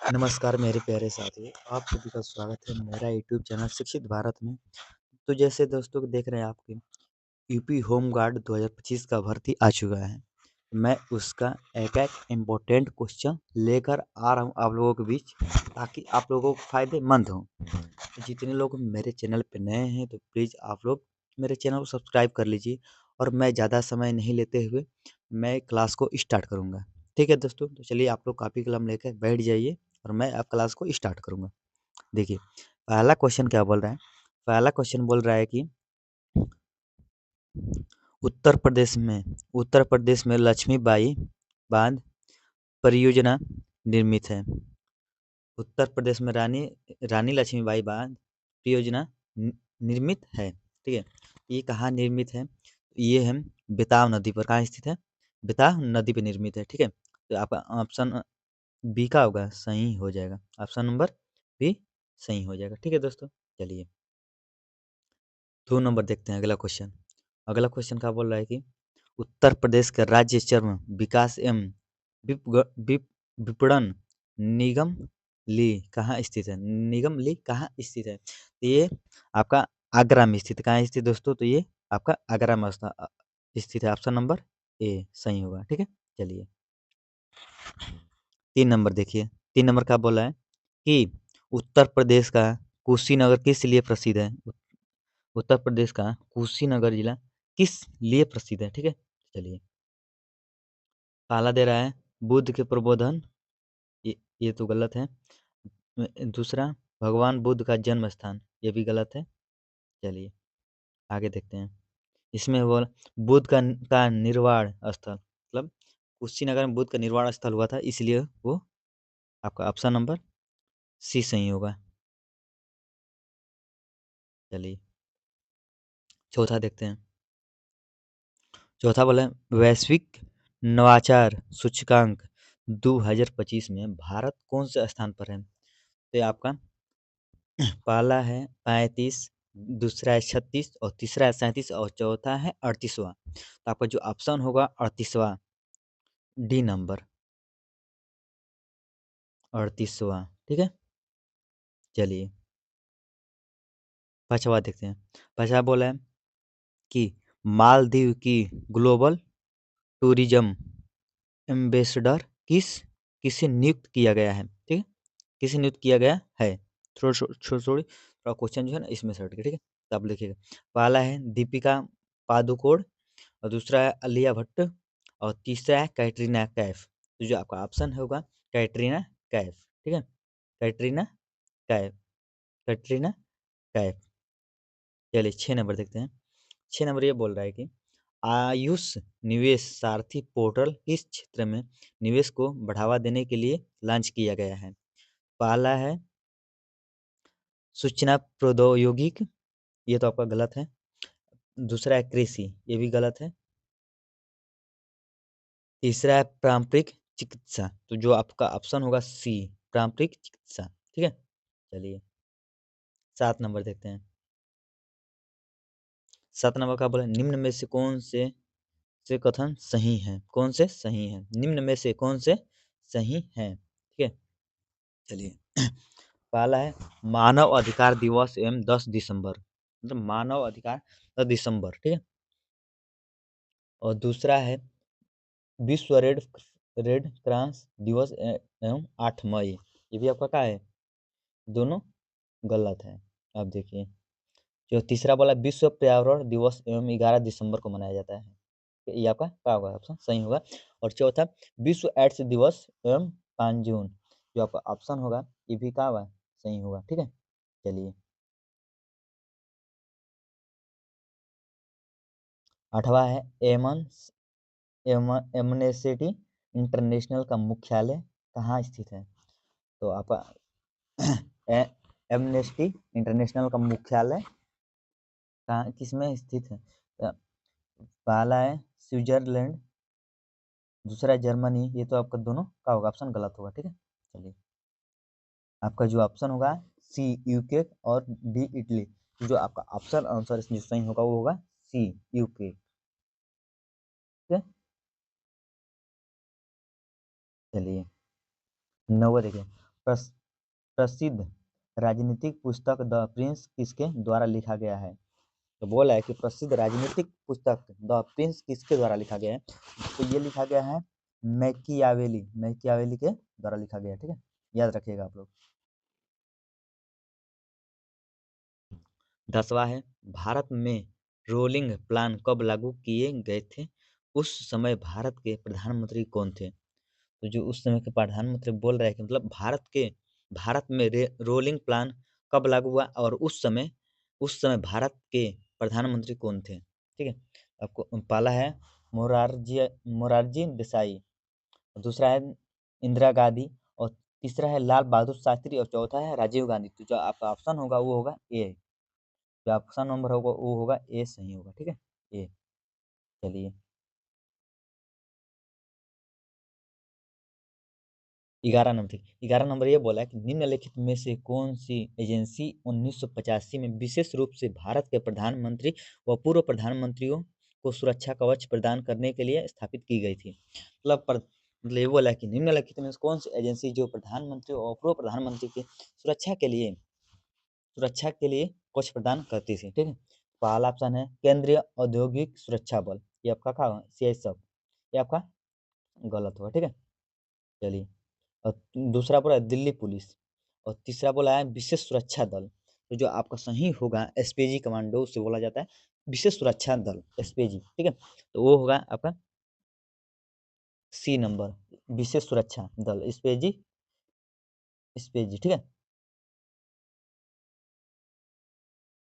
नमस्कार मेरे प्यारे साथियों, आप सभी का स्वागत है मेरा यूट्यूब चैनल शिक्षित भारत में। तो जैसे दोस्तों देख रहे हैं आपके यूपी होम गार्ड 2025 का भर्ती आ चुका है। मैं उसका एक-एक इम्पोर्टेंट क्वेश्चन लेकर आ रहा हूँ आप लोगों के बीच ताकि आप लोगों को फ़ायदेमंद हो। तो जितने लोग मेरे चैनल पे नए हैं तो प्लीज़ आप लोग मेरे चैनल को सब्सक्राइब कर लीजिए और मैं ज़्यादा समय नहीं लेते हुए मैं क्लास को स्टार्ट करूँगा। ठीक है दोस्तों, तो चलिए आप लोग कॉपी कलम लेकर बैठ जाइए और मैं अब क्लास को स्टार्ट करूँगा। देखिए, पहला क्वेश्चन क्या बोल रहा है? पहला क्वेश्चन बोल रहा है कि उत्तर प्रदेश में उत्तर प्रदेश में लक्ष्मीबाई बाँध परियोजना निर्मित है। उत्तर प्रदेश में रानी लक्ष्मीबाई बाँध परियोजना निर्मित है। ठीक है? ये कहाँ निर्मित है? ये है बेताब नदी पर। कहाँ स्थित है? बेताब नदी पे निर्मित है। ठीक है? तो आपका ऑप्शन बी का होगा, सही हो जाएगा। ऑप्शन नंबर बी सही हो जाएगा। ठीक है दोस्तों? चलिए 2 नंबर देखते हैं अगला क्वेश्चन। अगला क्वेश्चन क्या बोल रहा है कि उत्तर प्रदेश का राज्य श्रम विकास एवं विपणन निगम ली कहाँ स्थित है? निगम ली कहाँ स्थित है? तो ये आपका आगरा में स्थित है। कहाँ स्थित दोस्तों? तो ये आपका आगरा में स्थित है। ऑप्शन नंबर ए सही होगा। ठीक है? चलिए 3 नंबर देखिए। 3 नंबर क्या बोला है कि उत्तर प्रदेश का कुशीनगर किस लिए प्रसिद्ध है? उत्तर प्रदेश का कुशीनगर जिला किस लिए प्रसिद्ध है? ठीक है? चलिए पहला दे रहा है बुद्ध के प्रबोधन, ये तो गलत है। दूसरा भगवान बुद्ध का जन्म स्थान, ये भी गलत है। चलिए आगे देखते हैं। इसमें वो बुद्ध का निर्वाण स्थल मतलब कुशीनगर में बुद्ध का निर्वाण स्थल हुआ था, इसलिए वो आपका ऑप्शन नंबर सी सही होगा। चलिए चौथा देखते हैं। चौथा बोला है वैश्विक नवाचार सूचकांक 2025 में भारत कौन से स्थान पर है? तो ये आपका पहला है 35, दूसरा है 36 और तीसरा है 37 और चौथा है 38वां। तो आपका जो ऑप्शन होगा 38वां, डी नंबर 38वां। ठीक है? चलिए पाँचवा देखते हैं। पाँचवा बोला है कि मालदीव की ग्लोबल टूरिज्म एम्बेसडर किसे नियुक्त किया गया है? ठीक है? किसे नियुक्त किया गया है? थोड़ा क्वेश्चन जो है ना इसमें से हट के, ठीक है? तो आप लिखिएगा। पहला है दीपिका पादुकोण और दूसरा है आलिया भट्ट और तीसरा है कैटरीना कैफ। तो जो आपका ऑप्शन होगा कैटरीना कैफ। ठीक है? कैटरीना कैफ, कैटरीना कैफ। चलिए 6 नंबर देखते हैं। 6 नंबर ये बोल रहा है कि आयुष निवेश सारथी पोर्टल किस क्षेत्र में निवेश को बढ़ावा देने के लिए लॉन्च किया गया है? पहला है सूचना प्रौद्योगिकी, ये तो आपका गलत है। दूसरा है कृषि, ये भी गलत है। तीसरा है पारंपरिक चिकित्सा, तो जो आपका ऑप्शन होगा सी पारंपरिक चिकित्सा। ठीक है? चलिए 7 नंबर देखते हैं। 7 नंबर का बोला निम्न में से कौन से कथन सही है? कौन से सही है? निम्न में से कौन से सही है? ठीक है? चलिए पहला है मानव अधिकार दिवस एवं 10 दिसंबर, मतलब मानव अधिकार 10 दिसंबर। ठीक है? और दूसरा है विश्व रेड क्रॉस दिवस एवं 8 मई, ये भी आपका क्या है? दोनों गलत है। अब देखिए जो तीसरा बोला विश्व पर्यावरण दिवस एवं 11 दिसंबर को मनाया जाता है, तो ये आपका क्या होगा? ऑप्शन सही होगा। और चौथा विश्व एड्स दिवस एवं 5 जून, जो आपका ऑप्शन होगा ये भी क्या होगा? सही होगा। ठीक है? चलिए 8वां है एमनेसिटी इंटरनेशनल का मुख्यालय कहाँ स्थित है? तो आपका एमनेस्टी इंटरनेशनल का मुख्यालय कहाँ किसमें स्थित है? पहला है स्विट्जरलैंड, दूसरा है जर्मनी, ये तो आपका दोनों का होगा, ऑप्शन गलत होगा। ठीक है? चलिए आपका जो ऑप्शन होगा सी यूके और डी इटली, जो आपका ऑप्शन आंसर इसमें सही होगा वो होगा सी यूके। ठीक है? चलिए 9वां देखिए प्रसिद्ध राजनीतिक पुस्तक द प्रिंस किसके द्वारा लिखा गया है? तो बोला है कि प्रसिद्ध राजनीतिक पुस्तक द प्रिंस किसके द्वारा लिखा गया है? तो ये लिखा गया है मैकियावेली के द्वारा लिखा गया है। ठीक है, याद रखिएगा आप लोग। 10वां है, भारत में रोलिंग प्लान कब लागू किए गए थे? उस समय भारत के प्रधानमंत्री कौन थे? तो जो उस समय के प्रधानमंत्री बोल रहे हैं कि मतलब भारत में रोलिंग प्लान कब लागू हुआ और उस समय भारत के प्रधानमंत्री कौन थे? ठीक है, आपको पहला है मोरारजी देसाई, दूसरा है इंदिरा गांधी और तीसरा है लाल बहादुर शास्त्री और चौथा है राजीव गांधी। तो जो आपका ऑप्शन होगा वो होगा ए, जो ऑप्शन नंबर होगा वो होगा ए, सही होगा। ठीक है, ए। चलिए 11 नंबर ये बोला है कि निम्नलिखित में से कौन सी एजेंसी 1985 में विशेष रूप से भारत के प्रधानमंत्री व पूर्व प्रधानमंत्रियों को सुरक्षा कवच प्रदान करने के लिए स्थापित की गई थी? मतलब ये बोला है कि निम्नलिखित में से कौन सी एजेंसी जो प्रधानमंत्री और पूर्व प्रधानमंत्री की सुरक्षा के लिए कवच प्रदान करती थी। ठीक है, पहला ऑप्शन है केंद्रीय औद्योगिक सुरक्षा बल, ये आपका क्या होगा? CISF, ये आपका गलत होगा। ठीक है, चलिए। और दूसरा बोला है दिल्ली पुलिस और तीसरा बोला है विशेष सुरक्षा दल। तो जो आपका सही होगा एसपीजी कमांडो, उसे बोला जाता है विशेष सुरक्षा दल, एसपीजी। ठीक है, तो वो होगा आपका सी नंबर, विशेष सुरक्षा दल, एसपीजी, एसपीजी। ठीक है,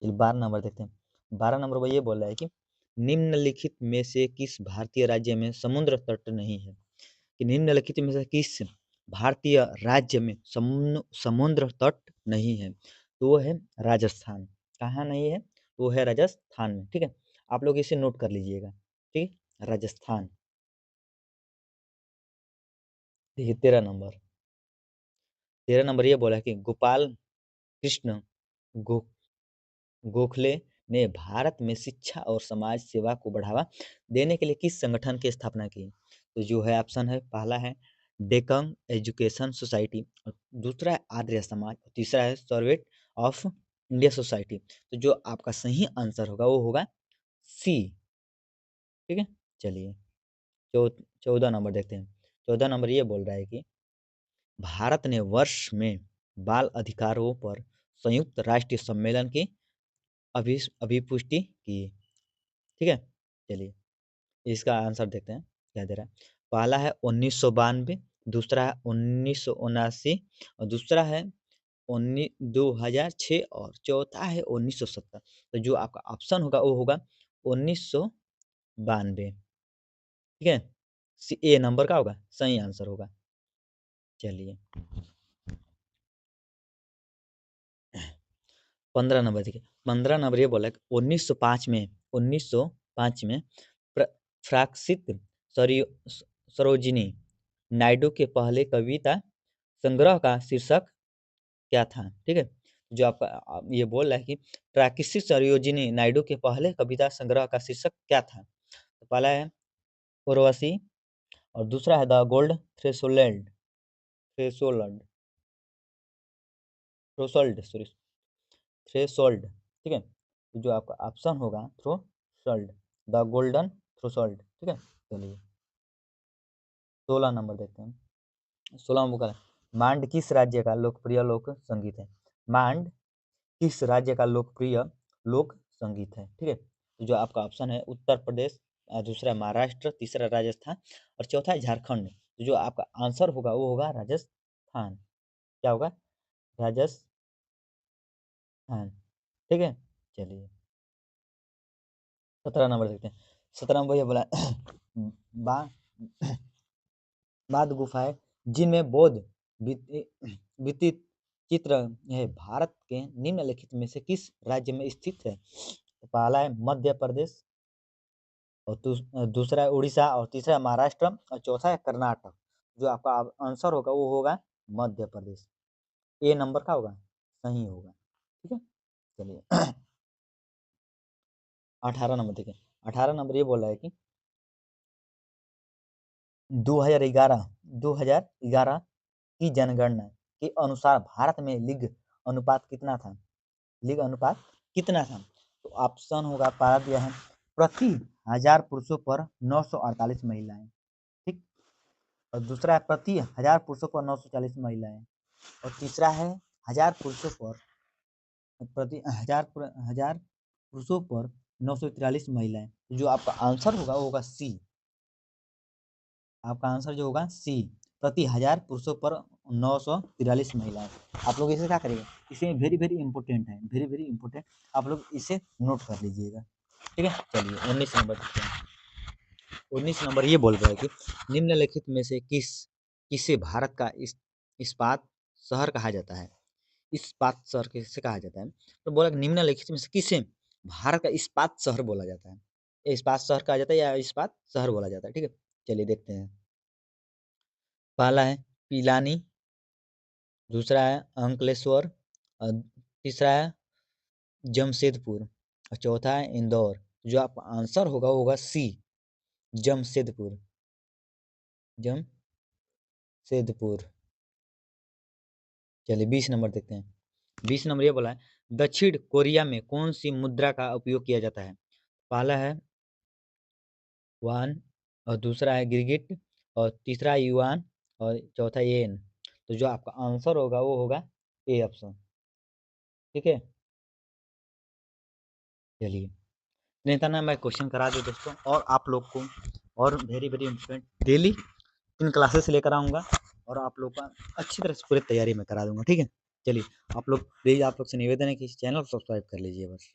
12 नंबर देखते हैं। 12 नंबर वो ये बोल रहा है कि निम्नलिखित में से किस भारतीय राज्य में समुद्र तट नहीं है? कि निम्नलिखित में से किस भारतीय राज्य में समुद्र तट नहीं है? तो वो है राजस्थान। कहाँ नहीं है? वो है राजस्थान में। ठीक है, आप लोग इसे नोट कर लीजिएगा। ठीक है, राजस्थान। देखिए 13 नंबर ये बोला है कि गोपाल कृष्ण गो गोखले ने भारत में शिक्षा और समाज सेवा को बढ़ावा देने के लिए किस संगठन की स्थापना की? तो जो है ऑप्शन है, पहला है डेक्कन एजुकेशन सोसाइटी और दूसरा है आर्य समाज और तीसरा है सर्वेंट ऑफ इंडिया सोसाइटी। तो जो आपका सही आंसर होगा वो होगा सी। ठीक है, चलिए 14 नंबर देखते हैं। 14 नंबर ये बोल रहा है कि भारत ने वर्ष में बाल अधिकारों पर संयुक्त राष्ट्रीय सम्मेलन की अभिपुष्टि की। ठीक है, चलिए इसका आंसर देखते हैं क्या दे रहा है। पहला है 1992, दूसरा है 1979 और दूसरा है 2006 और चौथा है 1970। तो जो आपका ऑप्शन होगा वो होगा 1992। ठीक है, ए नंबर का होगा सही आंसर होगा। चलिए 15 नंबर देखिए। 15 नंबर ये बोला 1905 में फ्रांसिस सरोजिनी नायडू के पहले कविता संग्रह का शीर्षक क्या था? ठीक है, जो आपका ये बोल रहा है कि फ्रांसिस सरोजिनी नायडू के पहले कविता संग्रह का शीर्षक क्या था? तो पहला है उर्वशी और दूसरा है the gold threshold, threshold, threshold, sorry, threshold. ठीक है, तो जो आपका ऑप्शन होगा थ्रेशोल्ड, द गोल्डन थ्रेशोल्ड। ठीक है, चलिए 16 नंबर देखते हैं। 16 नंबर मांड किस राज्य का लोकप्रिय लोक संगीत है? मांड किस राज्य का लोकप्रिय लोक संगीत है? ठीक है, तो जो आपका ऑप्शन है उत्तर प्रदेश, दूसरा महाराष्ट्र, तीसरा राजस्थान और चौथा है झारखंड। तो जो आपका आंसर होगा वो होगा राजस्थान। क्या होगा? राजस्थान। ठीक है, चलिए 17 नंबर देखते हैं। 17 नंबर ये बोला बा बाद गुफाएं जिनमें बौद्ध भित्ति चित्र है भारत के निम्नलिखित में से किस राज्य में स्थित है? तो पहला है मध्य प्रदेश और दूसरा है उड़ीसा और तीसरा है महाराष्ट्र और चौथा है कर्नाटक। जो आपका आंसर होगा वो होगा मध्य प्रदेश। ए नंबर का होगा सही होगा। ठीक है, चलिए 18 नंबर देखिए। 18 नंबर ये बोल रहा है कि 2011 2011 की जनगणना के अनुसार भारत में लिंग अनुपात कितना था? लिंग अनुपात कितना था? तो ऑप्शन होगा, पहला दिया है प्रति 1000 पुरुषों पर 948 महिलाएं, ठीक। और दूसरा है प्रति 1000 पुरुषों पर 940 महिलाएं, और तीसरा है 1000 पुरुषों पर प्रति 1000 पुरुषों पर 943 महिलाएं। जो आपका आंसर होगा वो होगा सी। आपका आंसर जो होगा सी, प्रति 1000 पुरुषों पर 943 महिलाएं। आप लोग इसे क्या करेंगे, इसे वेरी वेरी इंपॉर्टेंट है, वेरी वेरी इंपॉर्टेंट, आप लोग इसे नोट कर लीजिएगा, ठीक है। चलिए 19 नंबर देखते हैं। 19 नंबर ये बोल रहा है कि निम्नलिखित में से किसे भारत का इस्पात शहर कहा जाता है? इस्पात शहर किसे कहा जाता है? तो बोला निम्नलिखित में से किसे भारत का इस्पात शहर बोला जाता है? इस्पात शहर कहा जाता है या इस्पात शहर बोला जाता है, ठीक है। चलिए देखते हैं। पहला है पिलानी, दूसरा है अंकलेश्वर, और तीसरा है जमशेदपुर, और चौथा है इंदौर। जो आपका आंसर होगा वो होगा सी, जमशेदपुर, जमशेदपुर। चलिए 20 नंबर देखते हैं। 20 नंबर ये बोला है दक्षिण कोरिया में कौन सी मुद्रा का उपयोग किया जाता है? पहला है वान, और दूसरा है गिरगिट, और तीसरा युआन, और चौथा येन। तो जो आपका आंसर होगा वो होगा ए ऑप्शन, ठीक है। चलिए नहीं था ना, मैं क्वेश्चन करा दूँ दोस्तों, और आप लोग को और very very important daily 3 classes लेकर आऊँगा, और आप लोग का अच्छी तरह से पूरी तैयारी मैं करा दूँगा, ठीक है। चलिए आप लोग प्लीज़, आप लोग से निवेदन है कि इस चैनल को सब्सक्राइब कर लीजिए बस।